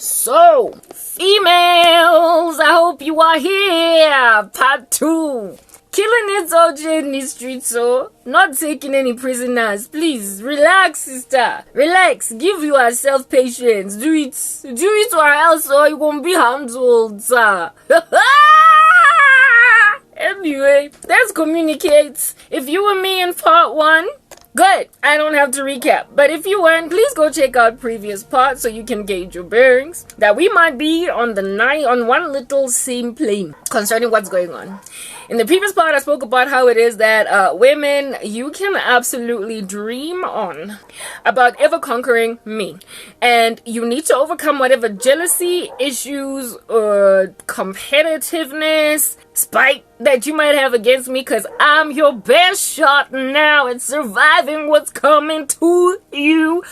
So, females, I hope you are here. Part 2. Killing it OJ in the streets, so not taking any prisoners. Please, relax, sister. Relax. Give yourself patience. Do it or else you won't be handled, sir. Anyway, let's communicate. If you were me in part 1, good. I don't have to recap. But if you weren't, please go check out previous parts so you can gauge your bearings. That we might be on one little same plane concerning what's going on. In the previous part, I spoke about how it is that women, you can absolutely dream on about ever conquering me. And you need to overcome whatever jealousy, issues, or competitiveness, spite that you might have against me, because I'm your best shot now at surviving what's coming to you.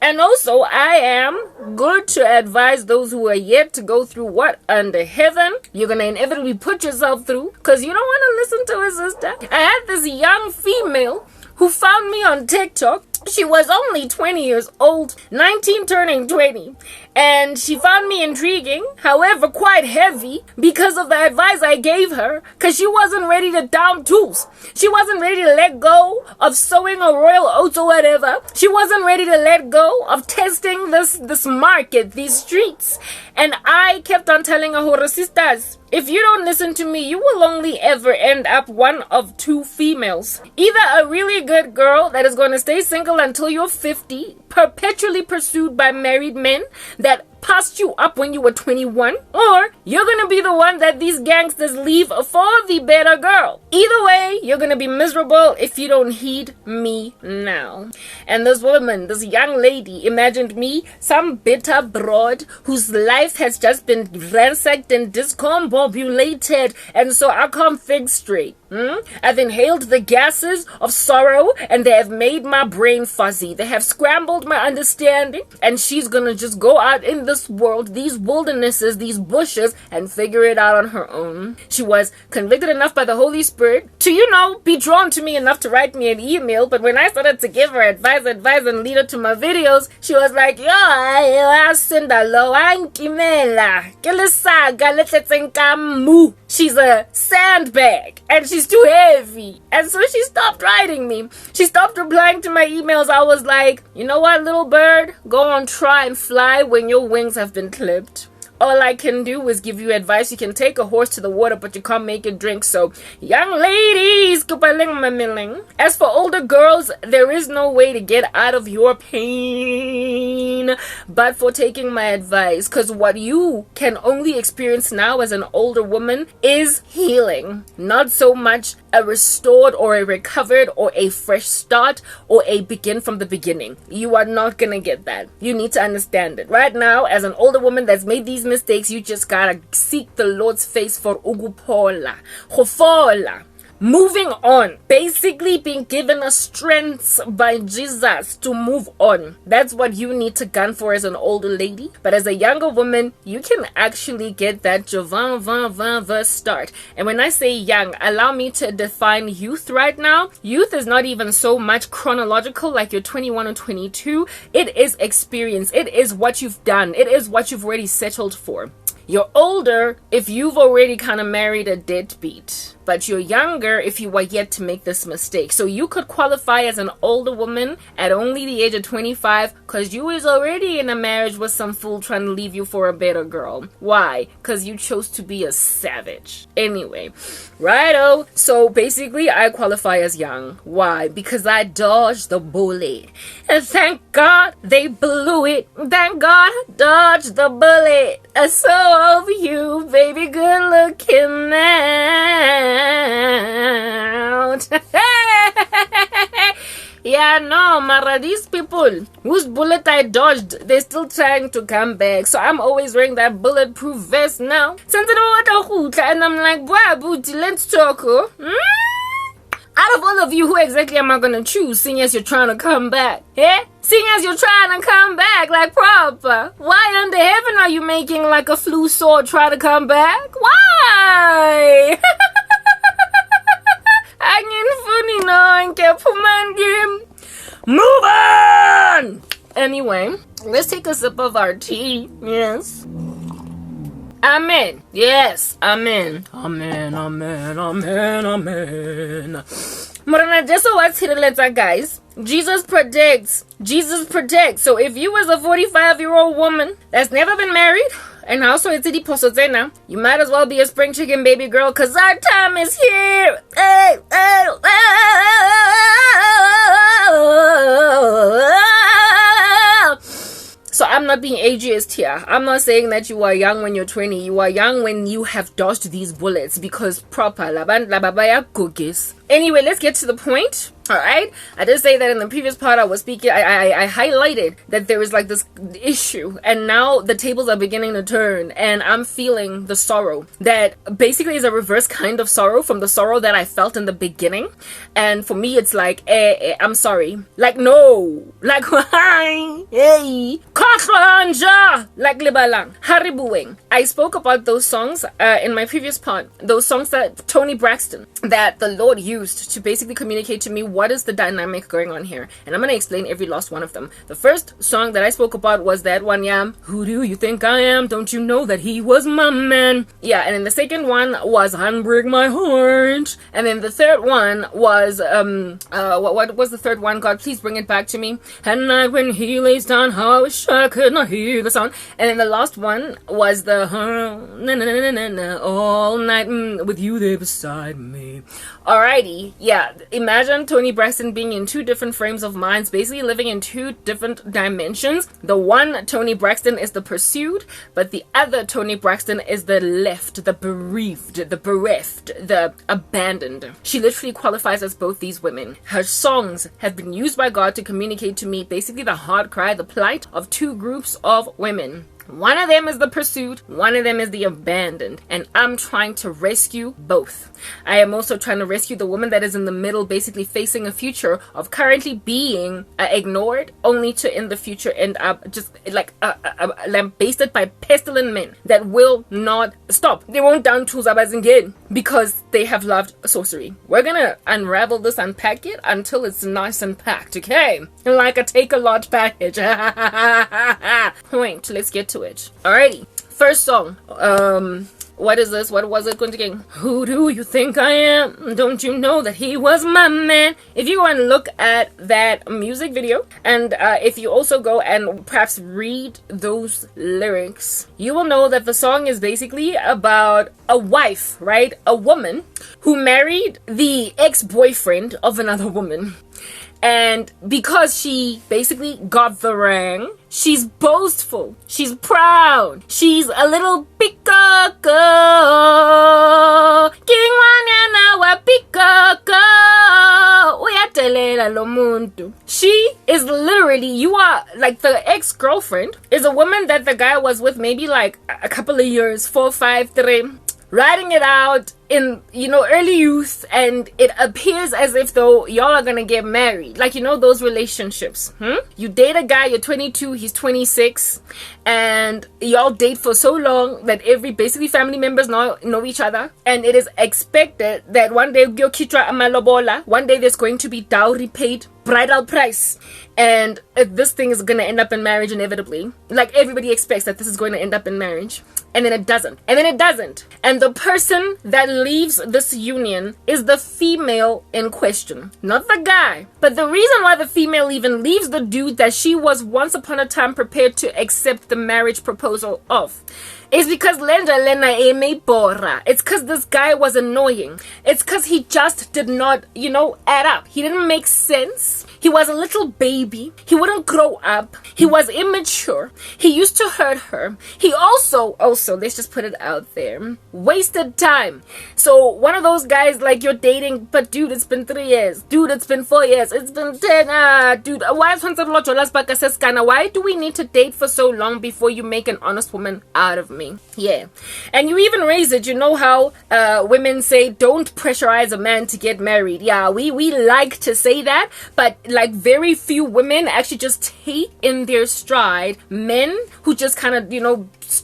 And also, I am good to advise those who are yet to go through what under heaven you're going to inevitably put yourself through, because you don't want to listen to it, sister. I had this young female who found me on TikTok. She was only 20 years old, 19 turning 20, and she found me intriguing, however quite heavy, because of the advice I gave her, because she wasn't ready to down tools. She wasn't ready to let go of sowing a royal oats or whatever. She wasn't ready to let go of testing this market, these streets. And I kept on telling her, sisters, if you don't listen to me, you will only ever end up one of two females. Either a really good girl that is going to stay single until you're 50, perpetually pursued by married men that passed you up when you were 21, or you're gonna be the one that these gangsters leave for the better girl. Either way, you're gonna be miserable if you don't heed me now. And this woman, this young lady, imagined me some bitter broad whose life has just been ransacked and discombobulated, and so I can't think straight. I've inhaled the gases of sorrow, and they have made my brain fuzzy. They have scrambled my understanding, and she's gonna just go out in this world, these wildernesses, these bushes, and figure it out on her own. She was convicted enough by the Holy Spirit to, be drawn to me enough to write me an email. But when I started to give her advice and lead her to my videos, she was like, she's a sandbag and she's too heavy. And so she stopped writing me. She stopped replying to my emails. I was like, you know what, little bird? Go on, try and fly when your wings have been clipped. All I can do is give you advice. You can take a horse to the water, but you can't make it drink. So, young ladies, as for older girls, there is no way to get out of your pain but for taking my advice. Because what you can only experience now as an older woman is healing. Not so much a restored or a recovered or a fresh start or a begin from the beginning. You are not going to get that. You need to understand it. Right now, as an older woman that's made these mistakes, you just gotta seek the Lord's face for ugupola, hofola. Moving on, basically being given a strength by Jesus to move on. That's what you need to gun for as an older lady. But as a younger woman, you can actually get that Jovan start. And when I say young, allow me to define youth right now. Youth is not even so much chronological like you're 21 or 22. It is experience. It is what you've done. It is what you've already settled for. You're older if you've already kind of married a deadbeat, but you're younger if you are yet to make this mistake. So you could qualify as an older woman at only the age of 25 because you is already in a marriage with some fool trying to leave you for a better girl. Why? Because you chose to be a savage. Anyway, righto. So basically I qualify as young. Why? Because I dodged the bullet. And thank God they blew it. Thank God I dodged the bullet. So over you, baby, good looking out. Yeah, no, Mara, these people whose bullet I dodged, they're still trying to come back. So I'm always wearing that bulletproof vest now. And I'm like, boy, booty, let's talk. Out of all of you, who exactly am I gonna choose, seeing as you're trying to come back? Eh? Seeing as you're trying to come back like proper. Why under heaven are you making like a flu sword try to come back? Why? Move on! Anyway, Let's take a sip of our tea. Yes. Amen. Yes. Amen. Amen. Amen. Amen. Amen. Morana, just so what's here, guys. Jesus predicts. So if you was a 45-year-old woman that's never been married, and also it's a posozena, you might as well be a spring chicken baby girl, cause our time is here. Hey, hey, So I'm not being ageist here. I'm not saying that you are young when you're 20. You are young when you have dodged these bullets, because proper laban lababaya cookies. Anyway, let's get to the point. All right, I did say that in the previous part I was speaking. I highlighted that there is like this issue, and now the tables are beginning to turn, and I'm feeling the sorrow that basically is a reverse kind of sorrow from the sorrow that I felt in the beginning. And for me, it's like, I'm sorry, like no, like why, hey, like libalang, haribuing. I spoke about those songs in my previous part. Those songs that Tony Braxton, that the Lord used to basically communicate to me what is the dynamic going on here, and I'm going to explain every last one of them. The first song that I spoke about was that one, yeah, who do you think I am, don't you know that he was my man, yeah. And then the second one was Unbreak My Heart, and then the third one was what was the third one? God, please bring it back to me. At night when he lays down, how I wish I could not hear the sound. And then the last one was the all night with you there beside me. Alrighty, yeah, imagine Tony Braxton being in two different frames of minds, basically living in two different dimensions. The one Tony Braxton is the pursued, but the other Tony Braxton is the left, the bereaved, the bereft, the abandoned. She literally qualifies as both these women. Her songs have been used by God to communicate to me basically the hard cry, the plight of two groups of women. One of them is the pursued, one of them is the abandoned, and I'm trying to rescue both. I am also trying to rescue the woman that is in the middle, basically facing a future of currently being ignored, only to in the future end up just like lambasted by pestilent men that will not stop. They won't down tools again because they have loved sorcery. We're gonna unravel this, unpack it until it's nice and packed, okay? Like a take-a-lot package. Point. Let's get to it. Alrighty. First song. What is this? What was it going to get? Who do you think I am? Don't you know that he was my man? If you go and look at that music video, and if you also go and perhaps read those lyrics, you will know that the song is basically about a wife, right? A woman who married the ex-boyfriend of another woman. And because she basically got the ring, she's boastful, she's proud, she's a little pikako. She is literally, you are like the ex-girlfriend is a woman that the guy was with maybe like a couple of years, 4, 5, 3, writing it out in, early youth, and it appears as if though y'all are gonna get married. Like, those relationships. You date a guy, you're 22, he's 26, and y'all date for so long that every basically family members know each other, and it is expected that one day one day there's going to be dowry paid, bridal price, and this thing is gonna end up in marriage inevitably. Like, everybody expects that this is going to end up in marriage, and then it doesn't, and the person that leaves this union is the female in question, not the guy. But the reason why the female even leaves the dude that she was once upon a time prepared to accept the marriage proposal of is because it's because this guy was annoying. It's because he just did not, add up. He didn't make sense. He was a little baby. He wouldn't grow up. He was immature. He used to hurt her. He also, let's just put it out there, wasted time. So one of those guys, like, you're dating, but dude, it's been 3 years. Dude, it's been 4 years. It's been 10. Dude, why do we need to date for so long before you make an honest woman out of me? Yeah. And you even raise it. You know how women say, don't pressurize a man to get married. Yeah, we like to say that, but like very few women actually just take in their stride men who just kind of,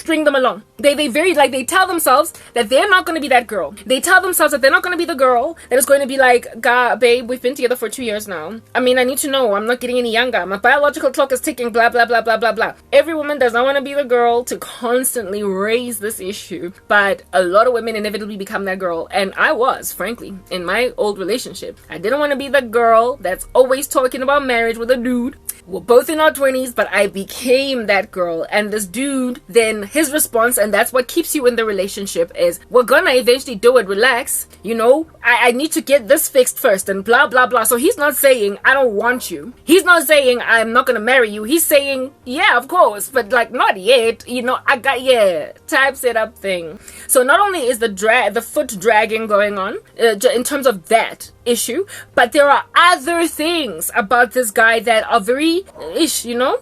string them along. They very, like, they tell themselves that they're not going to be that girl. They tell themselves that they're not going to be the girl that is going to be like, God, babe, we've been together for 2 years now. I mean, I need to know. I'm not getting any younger. My biological clock is ticking, blah, blah, blah, blah, blah, blah. Every woman does not want to be the girl to constantly raise this issue, but a lot of women inevitably become that girl. And I was, frankly, in my old relationship. I didn't want to be the girl that's always talking about marriage with a dude. We're both in our 20s, but I became that girl. And this dude, then his response, and that's what keeps you in the relationship, is, we're gonna eventually do it, relax. You know, I need to get this fixed first, and blah, blah, blah. So he's not saying, I don't want you. He's not saying, I'm not gonna marry you. He's saying, yeah, of course, but like, not yet. You know, I got, yeah, type setup thing. So not only is the foot dragging going on, in terms of that issue, but there are other things about this guy that are very ish, you know,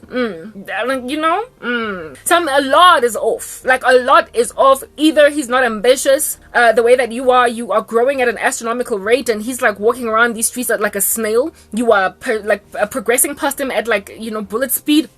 a lot is off. Like, a lot is off. Either he's not ambitious the way that you are growing at an astronomical rate, and he's like walking around these streets at like a snail. You are progressing past him at, like, you know, bullet speed.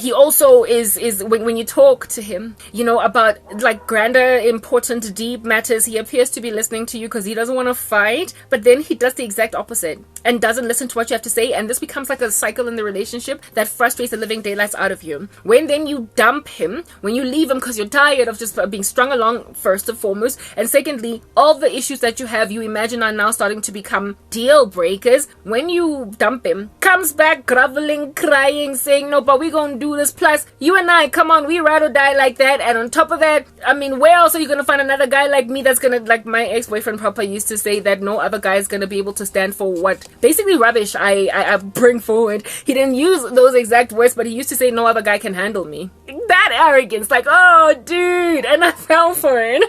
He also is when you talk to him, you know, about like grander, important, deep matters, he appears to be listening to you because he doesn't want to fight, but then he does the exact opposite and doesn't listen to what you have to say, and this becomes like a cycle in the relationship that frustrates the living daylights out of you. When then you dump him, when you leave him because you're tired of just being strung along, first and foremost, and secondly, all the issues that you have, you imagine, are now starting to become deal breakers. When you dump him, comes back groveling, crying, saying, no, but we gonna do this, plus you and I, come on, we ride or die like that. And on top of that, I mean, where else are you gonna find another guy like me that's gonna, like my ex-boyfriend Papa used to say, that no other guy is gonna be able to stand for what basically rubbish I bring forward. He didn't use those exact words, but he used to say, no other guy can handle me. That arrogance, like, oh dude, and I fell for it.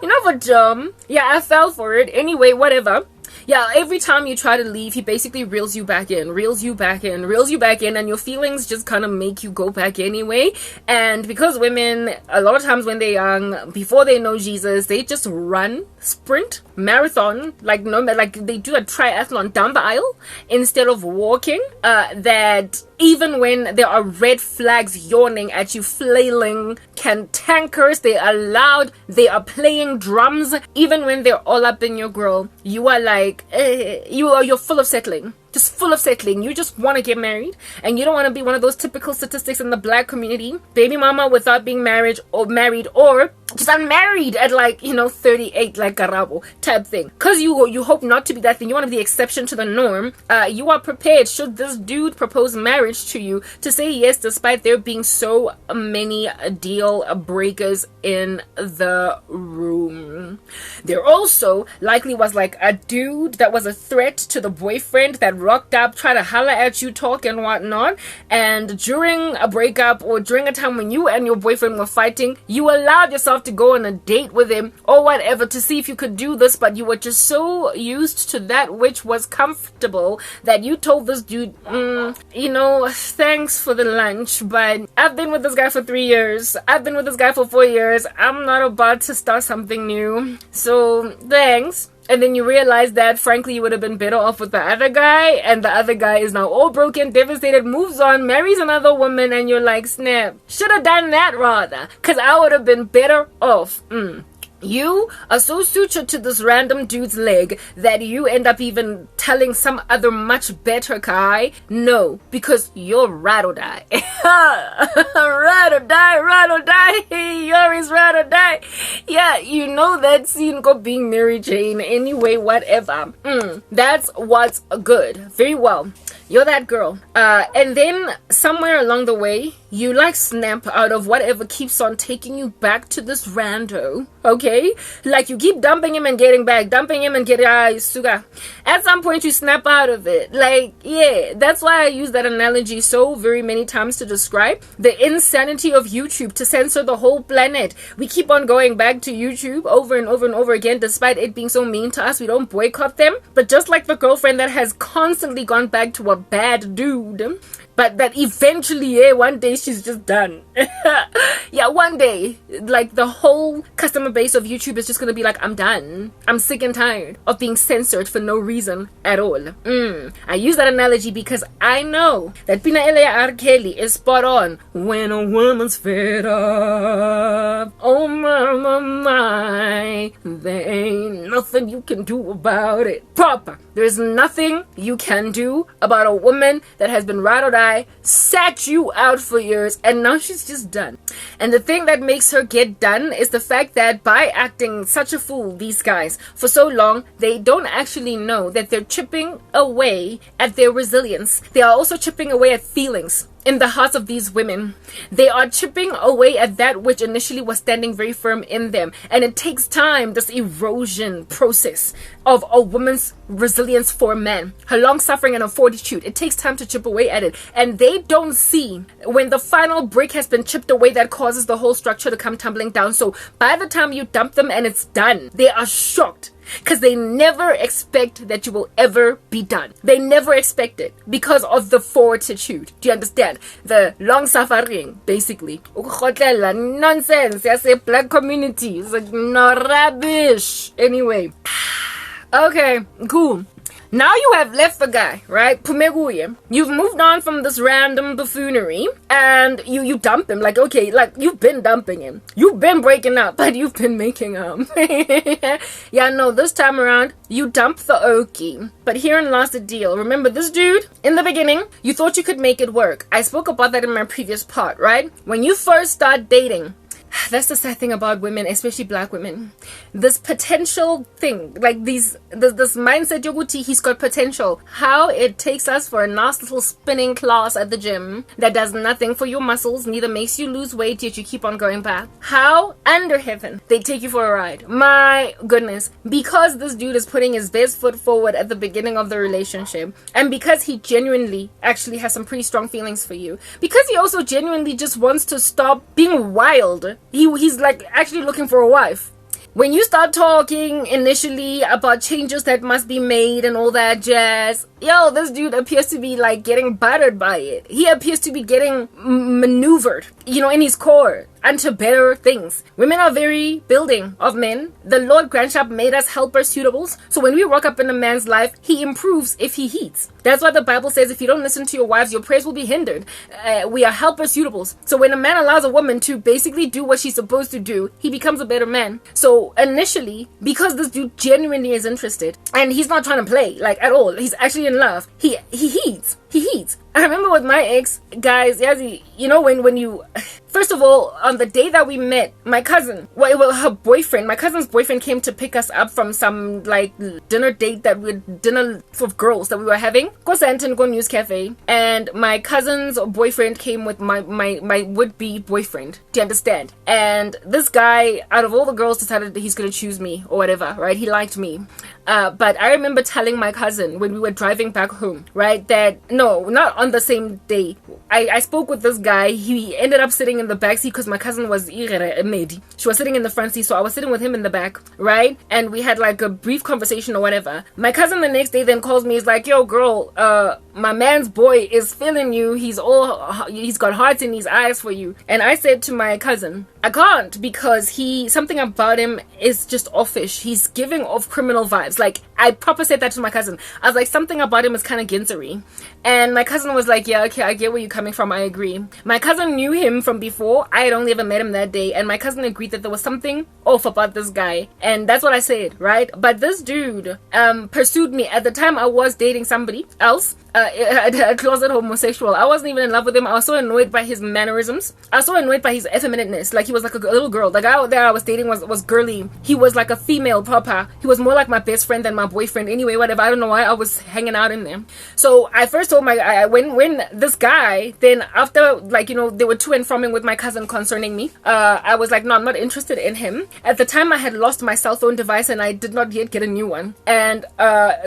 You know, for dumb. Yeah, I fell for it. Anyway, whatever. Yeah, every time you try to leave, he basically reels you back in, and your feelings just kind of make you go back anyway. And because women, a lot of times when they're young, before they know Jesus, they just run, sprint, marathon, like they do a triathlon down the aisle instead of walking. That even when there are red flags yawning at you, flailing, cantankerous, they are loud, they are playing drums, even when they're all up in your grill, you are like, you're full of settling. Just full of settling. You just want to get married, and you don't want to be one of those typical statistics in the black community, baby mama without being married, or just unmarried at, like, you know, 38, like Garabo type thing. Because you hope not to be that thing. You want to be the exception to the norm. You are prepared, should this dude propose marriage to you, to say yes, despite there being so many deal breakers in the room. There also likely was like a dude that was a threat to the boyfriend that rocked up, try to holler at you, talk and whatnot, and during a breakup or during a time when you and your boyfriend were fighting, you allowed yourself to go on a date with him or whatever to see if you could do this, but you were just so used to that which was comfortable that you told this dude, you know, thanks for the lunch, but I've been with this guy for 3 years, I've been with this guy for 4 years, I'm not about to start something new, so thanks. And then you realize that, frankly, you would have been better off with the other guy, and the other guy is now all broken, devastated, moves on, marries another woman, and you're like, snap, should have done that rather, because I would have been better off. You are so sutured to this random dude's leg that you end up even telling some other much better guy no, because you're ride or die. Ride or die. You're his ride or die. Yeah, you know that scene go being Mary Jane. Anyway, whatever. That's what's good. Very well. You're that girl. And then somewhere along the way, you like snap out of whatever keeps on taking you back to this rando. Okay? Like you keep dumping him and getting back, suga. At some point you snap out of it. Like, yeah, that's why I use that analogy so very many times to describe the insanity of YouTube to censor the whole planet. We keep on going back to YouTube over and over and over again, despite it being so mean to us. We don't boycott them. But just like the girlfriend that has constantly gone back to a bad dude, but that eventually, one day she's just done. Yeah, one day, like, the whole customer base of YouTube is just gonna be like, I'm done. I'm sick and tired of being censored for no reason at all. I use that analogy because I know that Pina Elea R. Kelly is spot on. When a woman's fed up, oh my, there ain't nothing you can do about it. Proper. There's nothing you can do about a woman that has been ride or die, sat you out for years, and now she's just done. And the thing that makes her get done is the fact that by acting such a fool, these guys, for so long, they don't actually know that they're chipping away at their resilience. They are also chipping away at feelings in the hearts of these women. They are chipping away at that which initially was standing very firm in them. And it takes time, this erosion process of a woman's resilience for men, her long suffering and her fortitude. It takes time to chip away at it. And they don't see when the final brick has been chipped away that causes the whole structure to come tumbling down. So by the time you dump them and it's done, they are shocked. Because they never expect that you will ever be done. They never expect it because of the fortitude. Do you understand? The long suffering, basically. Nonsense. I say black community. It's like, no rubbish. Anyway. Okay, cool. Now you have left the guy, right? Pumeguye. You've moved on from this random buffoonery and you dump him. Like, okay, like you've been dumping him. You've been breaking up, but you've been making Yeah, no, this time around, you dump the okie. But herein lies the deal. Remember this dude? In the beginning, you thought you could make it work. I spoke about that in my previous part, right? When you first start dating, that's the sad thing about women, especially black women. This potential thing, like this mindset, yoguti, he's got potential. How it takes us for a nice little spinning class at the gym that does nothing for your muscles, neither makes you lose weight, yet you keep on going back. How under heaven they take you for a ride. My goodness. Because this dude is putting his best foot forward at the beginning of the relationship, and because he genuinely actually has some pretty strong feelings for you, because he also genuinely just wants to stop being wild. He's like actually looking for a wife. When you start talking initially about changes that must be made and all that jazz, yo, this dude appears to be like getting battered by it. He appears to be getting maneuvered, in his core unto better things. Women are very building of men. The Lord Grandshop made us helper suitables. So when we rock up in a man's life, he improves if he heeds. That's why the Bible says if you don't listen to your wives, your prayers will be hindered. We are helper suitables. So when a man allows a woman to basically do what she's supposed to do, he becomes a better man. So initially, because this dude genuinely is interested, and he's not trying to play, like at all, he's actually in love, he heeds. I remember with my ex, guys, Yazi, when you... First of all, on the day that we met, my cousin, my cousin's boyfriend came to pick us up from some, like, dinner for girls that we were having. Go Santon, go News Cafe. And my cousin's boyfriend came with my would-be boyfriend. Do you understand? And this guy, out of all the girls, decided that he's going to choose me or whatever, right? He liked me. But I remember telling my cousin when we were driving back home, right, that, no, not on the same day. I spoke with this guy. He ended up sitting in the back seat because my cousin was Medi. She was sitting in the front seat, so I was sitting with him in the back, right? And we had like a brief conversation or whatever. My cousin the next day then calls me. He's like, yo, girl, my man's boy is feeling you. He's got hearts in his eyes for you. And I said to my cousin, I can't, because something about him is just offish. He's giving off criminal vibes. Like, I proper said that to my cousin. I was like, something about him is kind of ginsery. And my cousin was like, yeah, okay, I get where you're coming from. I agree. My cousin knew him from before. I had only ever met him that day. And my cousin agreed that there was something off about this guy. And that's what I said, right? But this dude pursued me. At the time, I was dating somebody else. A closet homosexual. I wasn't even in love with him. I was so annoyed by his mannerisms. I was so annoyed by his effeminateness. Like, he was like a little girl. The guy that I was dating was girly. He was like a female papa. He was more like my best friend than my boyfriend. Anyway, whatever. I don't know why I was hanging out in there. So I first told when this guy, then after, like, they were to and froing with my cousin concerning me, I was like, no, I'm not interested in him. At the time, I had lost my cell phone device and I did not yet get a new one. And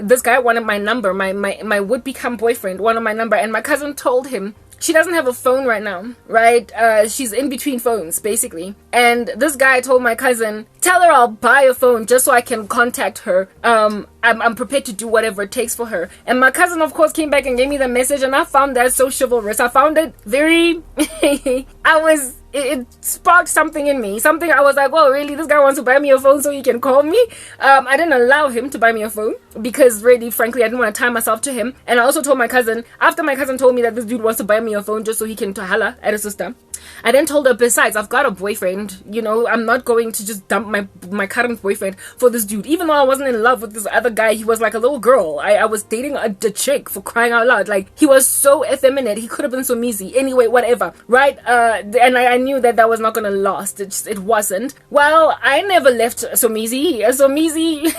this guy wanted my number. My would-become boyfriend wanted my number, and my cousin told him she doesn't have a phone right now, right? She's in between phones, basically. And this guy told my cousin, tell her I'll buy a phone just so I can contact her. I'm prepared to do whatever it takes for her. And my cousin, of course, came back and gave me the message, and I found that so chivalrous. I found it very... I was it sparked something in me. Something I was like, oh, really? This guy wants to buy me a phone so he can call me? I didn't allow him to buy me a phone because really, frankly, I didn't want to tie myself to him. And I also told my cousin, after my cousin told me that this dude wants to buy me a phone just so he can holla at his sister, I then told her, besides, I've got a boyfriend. You know, I'm not going to just dump my current boyfriend for this dude. Even though I wasn't in love with this other guy, he was like a little girl. I was dating a chick, for crying out loud. Like, he was so effeminate. He could have been so measy. Anyway, whatever. Right? And I knew that was not going to last. It wasn't. Well, I never left Somizi. Somizi,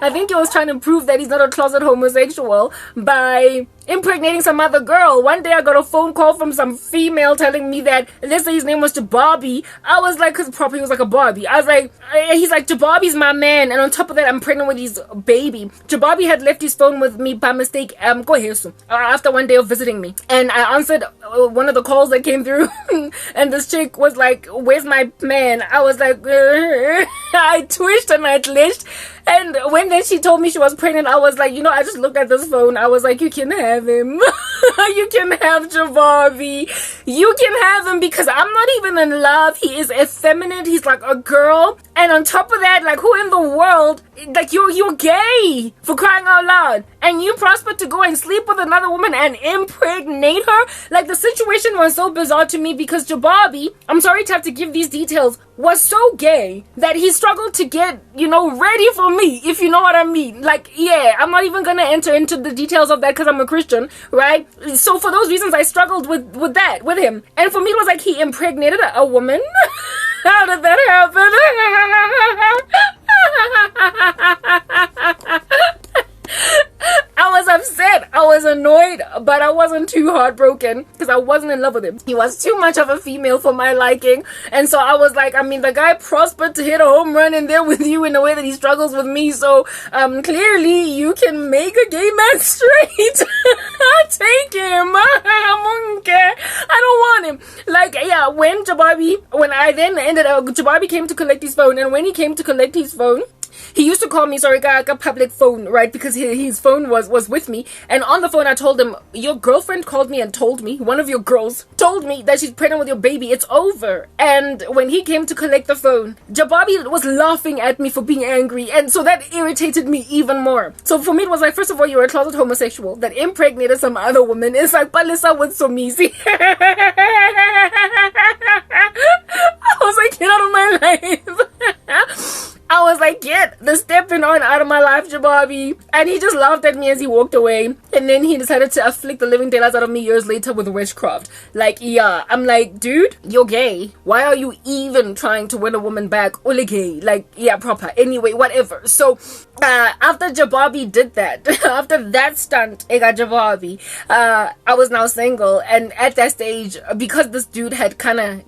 I think he was trying to prove that he's not a closet homosexual by impregnating some other girl. One day I got a phone call from some female telling me that, let's say his name was Jababi. I was like, because probably he was like a Barbie. I was like, he's like, Jababi's my man. And on top of that, I'm pregnant with his baby. Jababi had left his phone with me by mistake. Go ahead, so, after one day of visiting me. And I answered one of the calls that came through. And this chick was like, where's my man? I was like, I twitched and I glitched. And when then she told me she was pregnant, I was like, I just looked at this phone. I was like, you can have him. You can have Jababi. You can have him because I'm not even in love. He is effeminate. He's like a girl. And on top of that, like, who in the world, like, you're gay, for crying out loud. And you prosper to go and sleep with another woman and impregnate her? Like, the situation was so bizarre to me because Jababi, I'm sorry to have to give these details, was so gay that he struggled to get, ready for me, if you know what I mean. Like, yeah, I'm not even gonna enter into the details of that because I'm a Christian, right? So for those reasons, I struggled with that, with him. And for me, it was like he impregnated a woman. How did that happen? I was upset, I was annoyed, but I wasn't too heartbroken because I wasn't in love with him. He was too much of a female for my liking, and so I was like, the guy prospered to hit a home run in there with you in a way that he struggles with me, so clearly you can make a gay man straight. Take him. I don't want him. Like, yeah, when Jababi came to collect his phone, and when he came to collect his phone, he used to call me, sorry, a public phone, right? Because his phone was with me. And on the phone, I told him, your girlfriend called me and told me, one of your girls told me that she's pregnant with your baby. It's over. And when he came to collect the phone, Jababi was laughing at me for being angry. And so that irritated me even more. So for me, it was like, first of all, you're a closet homosexual that impregnated some other woman. It's like, Palisa with Somizi. I was like, get out of my life. I was like, get the stepping on out of my life, Jababi. And he just laughed at me as he walked away. And then he decided to afflict the living daylights out of me years later with Witchcraft. Like, yeah. I'm like, dude, you're gay. Why are you even trying to win a woman back? Ole gay. Like, yeah, proper. Anyway, whatever. So, after Jababi did that, after that stunt, I got Jababi, I was now single. And at that stage, because this dude had kind of,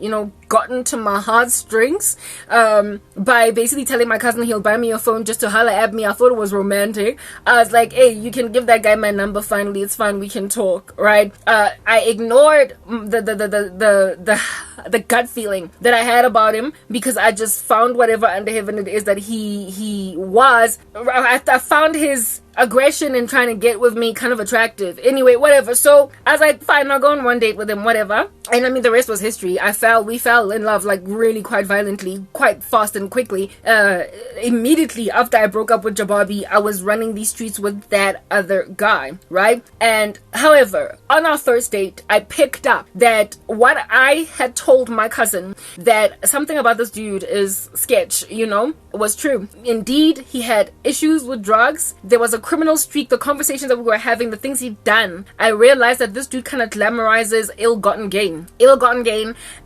gotten to my heartstrings, by basically telling my cousin he'll buy me a phone just to holler at me. I thought it was romantic. I was like, hey, you can give that guy my number finally. It's fine. We can talk, right? I ignored the gut feeling that I had about him because I just found whatever under heaven it is that he was. I found his aggression and trying to get with me kind of attractive. Anyway, whatever. So I was like, fine, I'll go on one date with him, whatever. And the rest was history. We fell in love like really quite violently, quite fast and quickly. Immediately after I broke up with Jababi, I was running these streets with that other guy, right? And however, on our first date, I picked up that what I had told my cousin, that something about this dude is sketch, was true. Indeed, he had issues with drugs. There was a criminal streak, the conversations that we were having, the things he'd done. I realized that this dude kind of glamorizes ill-gotten gain,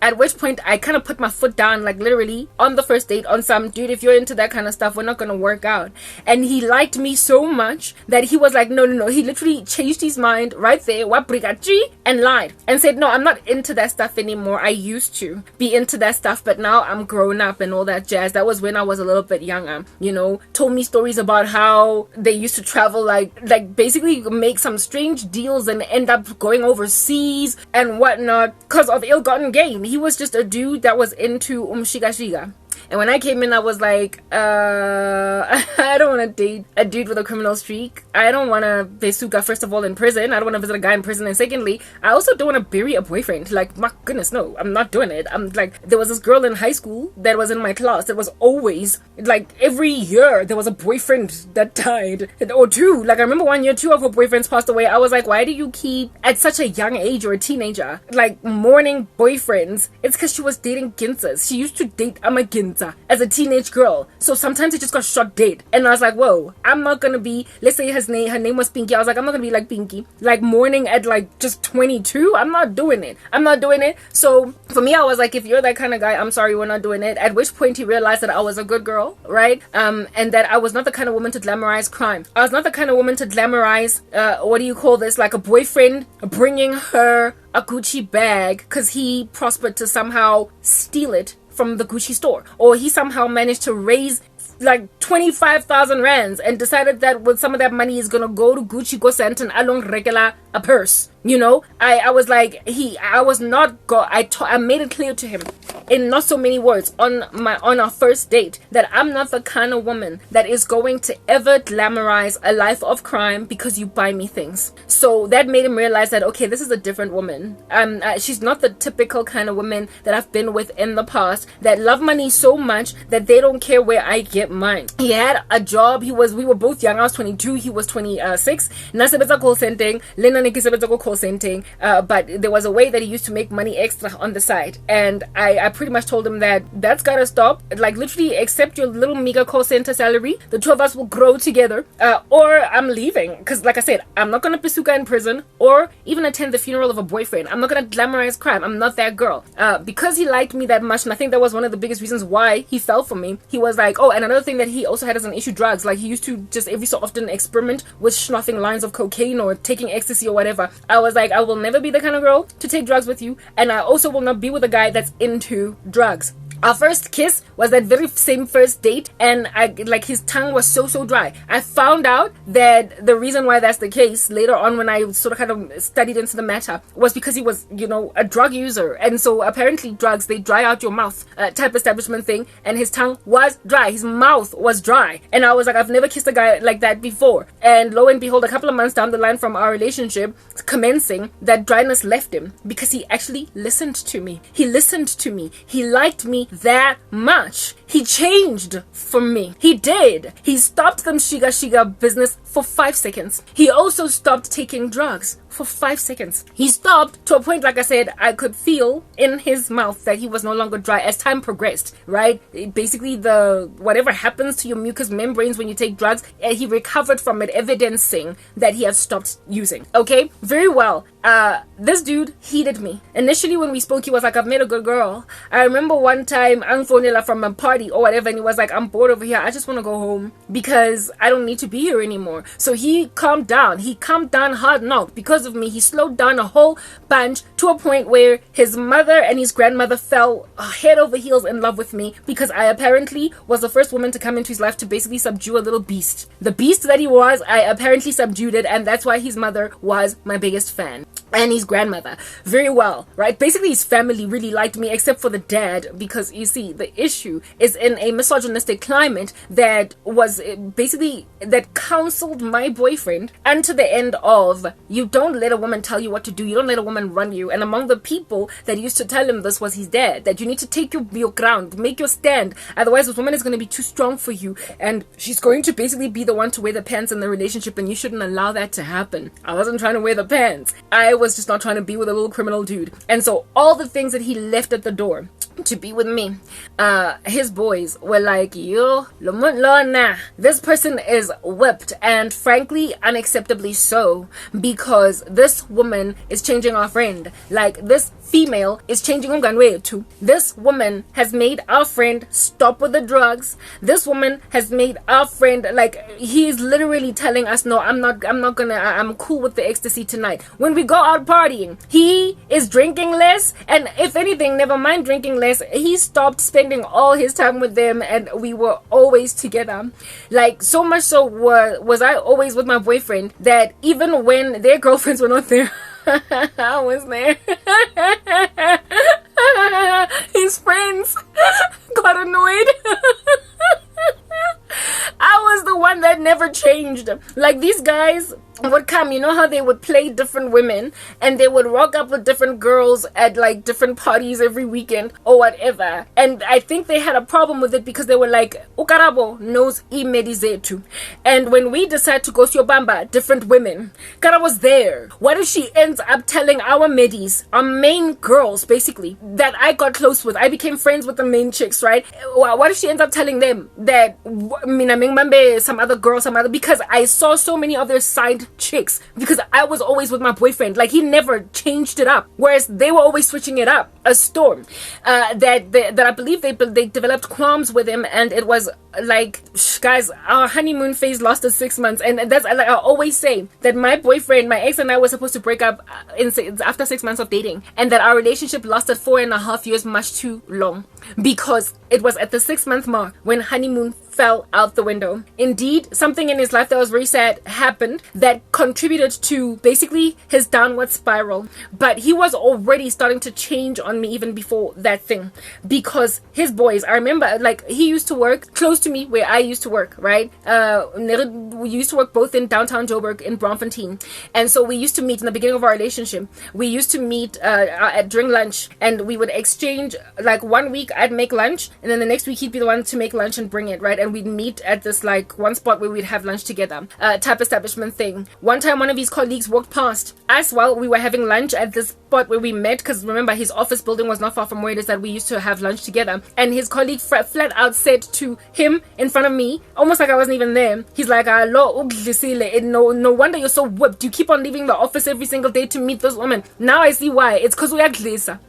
at which point I kind of put my foot down, like literally on the first date, on some, dude, if you're into that kind of stuff, we're not gonna work out. And he liked me so much that he was like, no, he literally changed his mind right there, and lied and said, no, I'm not into that stuff anymore. I used to be into that stuff, but now I'm grown up and all that jazz. That was when I was a little bit younger, told me stories about how they used to travel, like basically make some strange deals and end up going overseas and whatnot because of ill-gotten gain. He was just a dude that was into shiga. And when I came in, I was like, I don't want to date a dude with a criminal streak. I don't want to besuka, first of all, in prison. I don't want to visit a guy in prison. And secondly, I also don't want to bury a boyfriend. Like, my goodness, no, I'm not doing it. I'm like, there was this girl in high school that was in my class that was always, like, every year there was a boyfriend that died. Or two. Like, I remember one year, 2 of her boyfriends passed away. I was like, why do you keep, at such a young age or a teenager, like, mourning boyfriends? It's because she was dating ginzas. She used to date a ginza as a teenage girl. So sometimes it just got shot dead. And I was like, whoa, I'm not gonna be, let's say her name was Pinky. I was like, I'm not gonna be like Pinky, like mourning at like just 22. I'm not doing it. So for me, I was like, if you're that kind of guy, I'm sorry, we're not doing it. At which point he realized that I was a good girl, right? And that I was not the kind of woman to glamorize crime. I was not the kind of woman to glamorize, what do you call this? Like a boyfriend bringing her a Gucci bag because he prospered to somehow steal it from the Gucci store, or he somehow managed to raise like 25,000 rands and decided that with some of that money is gonna go to Gucci, go send an along regular a purse. You know, I was like, I made it clear to him in not so many words on our first date that I'm not the kind of woman that is going to ever glamorize a life of crime because you buy me things. So that made him realize that, okay, this is a different woman. She's not the typical kind of woman that I've been with in the past that love money so much that they don't care where I get mine. He had a job. We were both young. I was 22, he was 26. Nasebetsa call centering, Lena nikisebetsa call centering. But there was a way that he used to make money extra on the side, and I pretty much told him that that's gotta stop. Like, literally, accept your little meager call center salary. The two of us will grow together, or I'm leaving. Because, like I said, I'm not gonna pisuka in prison or even attend the funeral of a boyfriend. I'm not gonna glamorize crime. I'm not that girl. Because he liked me that much, and I think that was one of the biggest reasons why he fell for me. He was like, oh, and another thing that he also had as an issue, drugs. Like, he used to just every so often experiment with snuffing lines of cocaine or taking ecstasy or whatever. I was like, I will never be the kind of girl to take drugs with you, and I also will not be with a guy that's into drugs. Our first kiss was that very same first date, and his tongue was so dry. I found out that the reason why that's the case later on, when I sort of kind of studied into the matter, was because he was, a drug user. And so apparently drugs, they dry out your mouth, type establishment thing, and his tongue was dry. His mouth was dry. And I was like, I've never kissed a guy like that before. And lo and behold, a couple of months down the line from our relationship commencing, that dryness left him because he actually listened to me. He listened to me. He liked me that much. He changed for me. He did. He stopped them shiga business for 5 seconds. He also stopped taking drugs for 5 seconds. He stopped to a point, like I said, I could feel in his mouth that he was no longer dry as time progressed, right? Basically, whatever happens to your mucous membranes when you take drugs, he recovered from it, evidencing that he has stopped using. Okay? Very well. This dude heeded me. Initially, when we spoke, he was like, I've met a good girl. I remember one time, I'm phonela from a party or whatever, and he was like, I'm bored over here. I just want to go home because I don't need to be here anymore. So he calmed down. He calmed down hard knock because of me. He slowed down a whole bunch to a point where his mother and his grandmother fell head over heels in love with me because I apparently was the first woman to come into his life to basically subdue a little beast. The beast that he was, I apparently subdued it, and that's why his mother was my biggest fan. And his grandmother. Very well, right? Basically, his family really liked me, except for the dad, because you see, the issue is in a misogynistic climate that was basically, that counseled my boyfriend unto the end of, you don't let a woman tell you what to do, you don't let a woman run you. And among the people that used to tell him this was his dad, that you need to take your ground, make your stand, otherwise this woman is going to be too strong for you, and she's going to basically be the one to wear the pants in the relationship, and you shouldn't allow that to happen. I wasn't trying to wear the pants. I was just not trying to be with a little criminal dude. And so all the things that he left at the door to be with me, his boys were like, yo, nah, this person is whipped, and frankly unacceptably so, because this woman is changing our friend. Like, this female is changing Unganwe too. This woman has made our friend stop with the drugs. This woman has made our friend, like, he's literally telling us, no, I'm cool with the ecstasy tonight. When we go out partying, he is drinking less, and if anything, never mind drinking less, he stopped spending all his time with them, and we were always together. Like, so much so was I always with my boyfriend that even when their girlfriends were not there, I was there. His friends got paranoid. I was the one that never changed. Like, these guys would come, you know how they would play different women and they would rock up with different girls at like different parties every weekend or whatever. And I think they had a problem with it because they were like, Ukarabo knows imedizetu. And when we decide to go to Yobamba, different women, Karabo's there. What if she ends up telling our medis, our main girls basically, that I got close with? I became friends with the main chicks, right? What if she ends up telling them that Mina Mingmambe, some other girl, because I saw so many of their side chicks, because I was always with my boyfriend. Like, he never changed it up, whereas they were always switching it up. A storm that I believe they developed qualms with him, and it was like, guys, our honeymoon phase lasted 6 months, and that's like I always say that my boyfriend, my ex, and I were supposed to break up after 6 months of dating, and that our relationship lasted 4.5 years, much too long, because it was at the 6-month mark when honeymoon fell out the window. Indeed, something in his life that was very sad happened that contributed to basically his downward spiral. But he was already starting to change on me even before that thing, because his boys, I remember, like, he used to work close to me where I used to work, right? We used to work both in downtown Joburg, in Braamfontein, and so we used to meet in the beginning of our relationship. We used to meet during lunch, and we would exchange, like, 1 week I'd make lunch, and then the next week he'd be the one to make lunch and bring it, right? And we'd meet at this like one spot where we'd have lunch together, type establishment thing. One time one of his colleagues walked past us while we were having lunch at this spot where we met, because remember, his office building was not far from where it is that we used to have lunch together. And his colleague flat out said to him in front of me, almost like I wasn't even there, he's like, no wonder you're so whipped. You keep on leaving the office every single day to meet this woman. Now I see why. It's because we are glisa.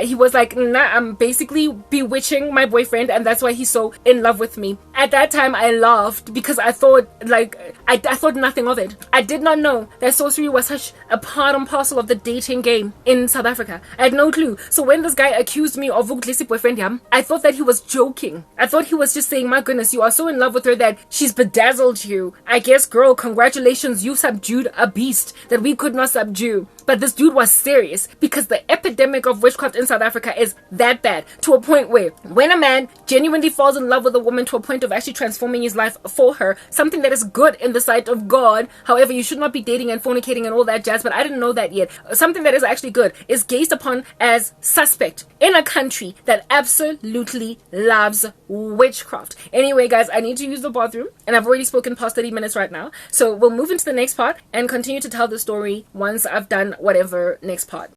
He was like, nah, I'm basically bewitching my boyfriend, and that's why he's so in love with me. At that time, I laughed because I thought, like, I thought nothing of it. I did not know that sorcery was such a part and parcel of the dating game in South Africa. I had no clue. So when this guy accused me of uglisi boyfriend, I thought that he was joking. I thought he was just saying, my goodness, you are so in love with her that she's bedazzled you. I guess, girl, congratulations, you subdued a beast that we could not subdue. But this dude was serious, because the epidemic of witchcraft in South Africa is that bad, to a point where when a man genuinely falls in love with a woman to a point of actually transforming his life for her, something that is good in the sight of God, however, you should not be dating and fornicating and all that jazz, but I didn't know that yet, something that is actually good is gazed upon as suspect in a country that absolutely loves witchcraft. Anyway, guys, I need to use the bathroom, and I've already spoken past 30 minutes right now, so we'll move into the next part and continue to tell the story once I've done whatever next part.